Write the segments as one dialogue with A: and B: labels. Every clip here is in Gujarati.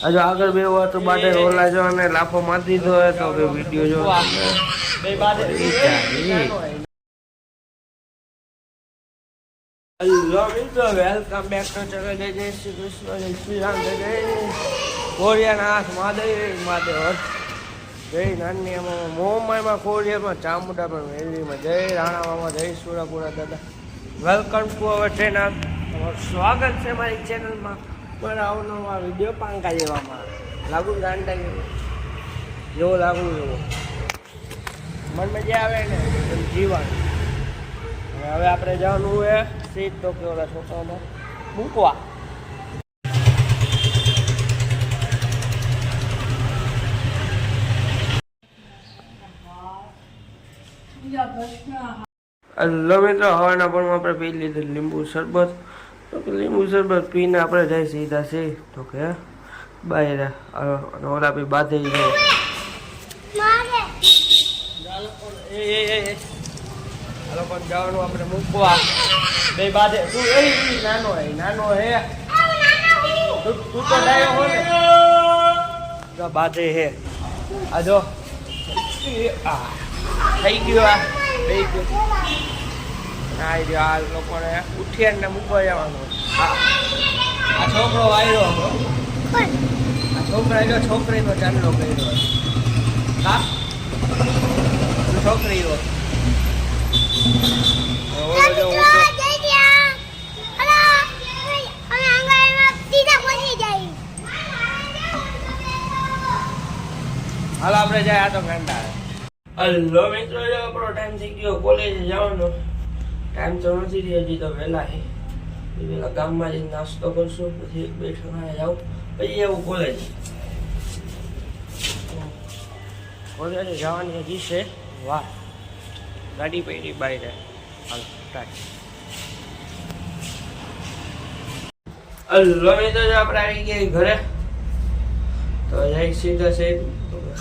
A: હજુ આગળ બે વાર તો બાટે રોલા જો અને લાફો મારી દીધો હોય તો કે વિડીયો જો હેલો મિત્રો, વેલકમ બેક ટુ ચેનલ. જય શ્રી કૃષ્ણ, જય શ્રી રામ, જય કોરિયાનાથ મહાદેવ મહાદેવ. જય નાની મોમાઈમાં કોરિયામાં ચામુંડામાં વેલીમાં જય રાણાવામાં જય સુરાપુરા દાદા. Welcome to our channel. તમારું સ્વાગત છે મારી ચેનલમાં. મારા અવનવા વિડીયો પાંકા જેવામાં લાગુ ગાંડા જેવો લાગુ એવો મન મજા આવે ને એમ જીવાનું. હવે આપણે જવાનું હોય સીટ તો કે ઓલા છોકરામાં મૂકવા. હેલો મિત્રો, હવાના પણ આપણે પી લીધું લીંબુ શરબત. તો કે લીંબુ શરબત પીને આપણે જાય સીધા છે તો કે બહાર ઓલા બી બાંધી જાય. હાલો પણ જવાનું આપણે મૂકવા બે બાજે. તું નાનો હે તું તો ડાયો હો ને બાજે હે. આ જો થઈ ગયો આ બે ગયો. આ લોકોને ઉઠીને મૂકવા જવાનું. આ છોકરો આવ્યો હતો, આ છોકરા છોકરીનો ચાંદલો કર્યો. હા છોકરી હાલ આપણે જાય. આ તો ગાંડા. હલો મિત્રો, આપણો ટાઈમ થઈ ગયો કોલેજ જવાનો. ટાઈમ તો નથી રહ્યો હજી તો વહેલા છે. પેલા ગામમાં જઈને નાસ્તો કરશું, પછી બે ઠેકાણે જાઉં, પછી એવું કોલેજ. કોલેજ જવાની હજી છે. વાહ, ગાડી પડી બહાર. હાલ સ્ટાર્ટ. હલો મિત્રો, આપણે આવી ગયા ઘરે. તો જાય સીધા છે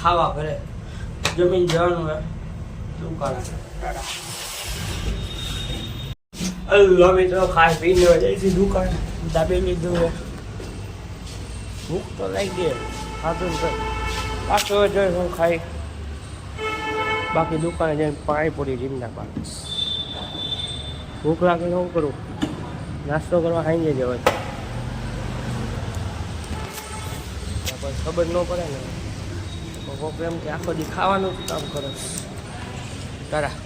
A: ખાવા ઘરે. જમીન જવાનું હે દુકાન. હલો મિત્રો, ખાઈ પીને જઈશું દુકાન. દાબી લીધું હે. ભૂખ તો લાગી ગઈ. ખાધું ને પાછો જોઈ હું ખાઈ. બાકી દુકાને જઈને પાણીપુરી જિંદાબાદ. ભૂખ લાગે શું કરું? નાસ્તો કરવા ખાઈ જવાય. ખબર ન પડે ને એમ કે આખો દી ખાવાનું જ કામ કરે તારા.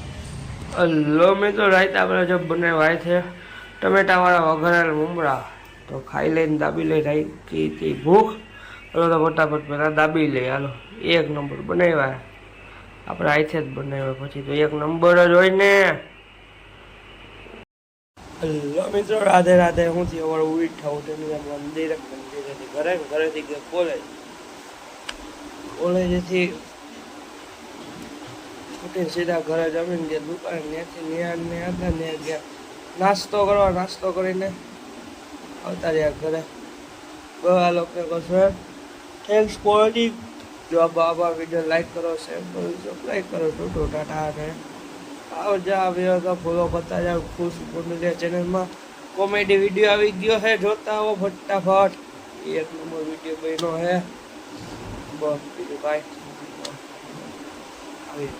A: હલો મિત્રો, રાઈત આપણે જો બનાવ્યા છે ટમેટાવાળા વઘારેલા મમરા. તો ખાઈ લઈને દાબી લઈ રાઈ ભૂખ. હલો તો ફટાફટ પહેલાં દાબી લઈ. હાલો એક નંબર બનાવ્યા આપણે આઈથી જ બનાવ્યા. પછી તો એક નંબર જ હોય ને. હલો મિત્રો, રાધે રાધે. હું થી અવાર ઉઠા ઉઠીને મંદિરેથી ઘરેથી ગયો કોલેજથી ઉઠીને સીધા ઘરે જમીને ગયા દુકાન. ત્યાંથી ગયા નાસ્તો કરવા. નાસ્તો કરીને આવતા રહ્યા ઘરે. આ લોકો કહે થેન્ક્સ ફોર વોચિંગ. જો આ વિડીયો લાઈક કરો, શેર કરો, સબસ્ક્રાઈબ કરો. ટોટો ટાટા અને આવજા. આવ્યો તો ફોલો કરતા જાઓ. ખુશ બોલિયા ચેનલમાં કોમેડી વિડીયો આવી ગયો છે, જોતા હો ફટાફટ. એક નંબર વિડીયો બન્યો હે. બસ બીજું કાંઈ આવી.